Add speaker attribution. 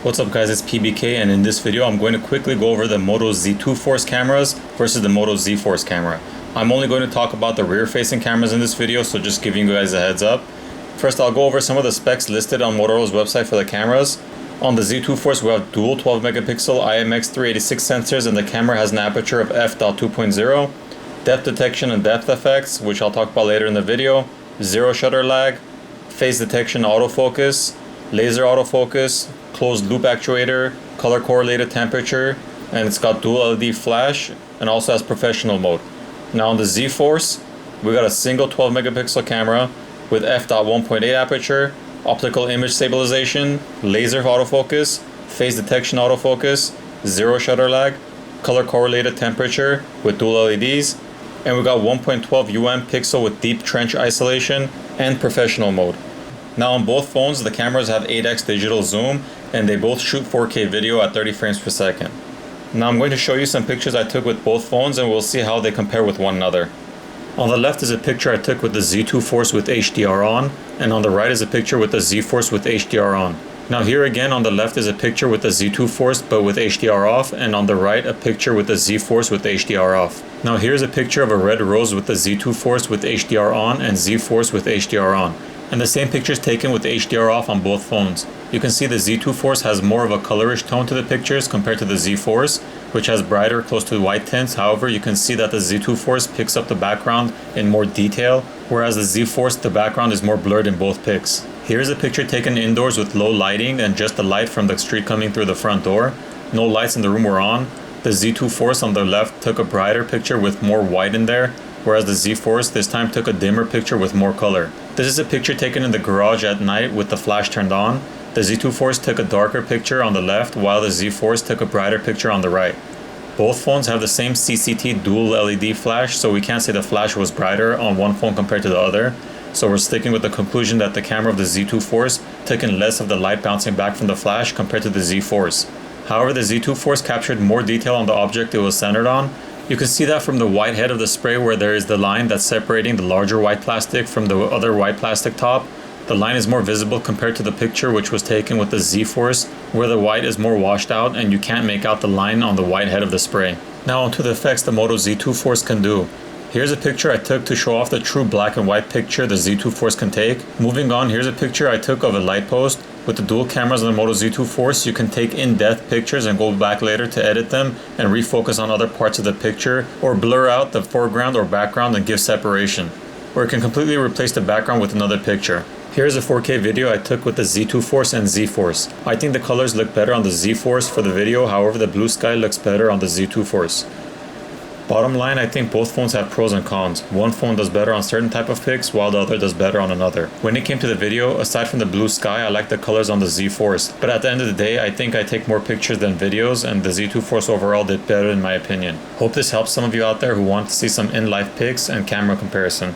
Speaker 1: What's up guys, it's PBK, and in this video I'm going to quickly go over the Moto Z2 Force cameras versus the Moto Z Force camera. I'm only going to talk about the rear facing cameras in this video, so just giving you guys a heads up. First I'll go over some of the specs listed on Motorola's website for the cameras. On the Z2 Force we have dual 12 megapixel IMX386 sensors, and the camera has an aperture of f.2.0, depth detection and depth effects, which I'll talk about later in the video, zero shutter lag, phase detection autofocus, laser autofocus, closed loop actuator, color correlated temperature, and it's got dual LED flash and also has professional mode. Now on the Z Force, we got a single 12 megapixel camera with f.1.8 aperture, optical image stabilization, laser autofocus, phase detection autofocus, zero shutter lag, color correlated temperature with dual LEDs, and we got 1.12 pixel with deep trench isolation and professional mode. Now on both phones, the cameras have 8x digital zoom, and they both shoot 4K video at 30 frames per second. Now I'm going to show you some pictures I took with both phones, and we'll see how they compare with one another. On the left is a picture I took with the Z2 Force with HDR on, and on the right is a picture with the Z Force with HDR on. Now here again on the left is a picture with the Z2 Force but with HDR off, and on the right a picture with the Z Force with HDR off. Now here's a picture of a red rose with the Z2 Force with HDR on and Z Force with HDR on. And the same picture is taken with HDR off on both phones. You can see the Z2 Force has more of a colorish tone to the pictures compared to the Z Force, which has brighter, close to white tints. However, you can see that the Z2 Force picks up the background in more detail, whereas the Z Force, the background is more blurred in both pics. Here's a picture taken indoors with low lighting and just the light from the street coming through the front door. No lights in the room were on. The Z2 Force on the left took a brighter picture with more white in there, whereas the Z Force this time took a dimmer picture with more color. This is a picture taken in the garage at night with the flash turned on. The Z2 Force took a darker picture on the left, while the Z Force took a brighter picture on the right. Both phones have the same CCT dual LED flash, so we can't say the flash was brighter on one phone compared to the other. So we're sticking with the conclusion that the camera of the Z2 Force took in less of the light bouncing back from the flash compared to the Z Force. However, the Z2 Force captured more detail on the object it was centered on. You can see that from the white head of the spray, where there is the line that's separating the larger white plastic from the other white plastic top. The line is more visible compared to the picture which was taken with the Z Force, where the white is more washed out and you can't make out the line on the white head of the spray. Now onto the effects the Moto Z2 Force can do. Here's a picture I took to show off the true black and white picture the Z2 Force can take. Moving on, here's a picture I took of a light post. With the dual cameras on the Moto Z2 Force, you can take in-depth pictures and go back later to edit them and refocus on other parts of the picture, or blur out the foreground or background and give separation. Or it can completely replace the background with another picture. Here's a 4K video I took with the Z2 Force and Z Force. I think the colors look better on the Z Force for the video, however the blue sky looks better on the Z2 Force. Bottom line, I think both phones have pros and cons. One phone does better on certain type of pics, while the other does better on another. When it came to the video, aside from the blue sky, I like the colors on the Z Force. But at the end of the day, I think I take more pictures than videos, and the Z2 Force overall did better in my opinion. Hope this helps some of you out there who want to see some in-life pics and camera comparison.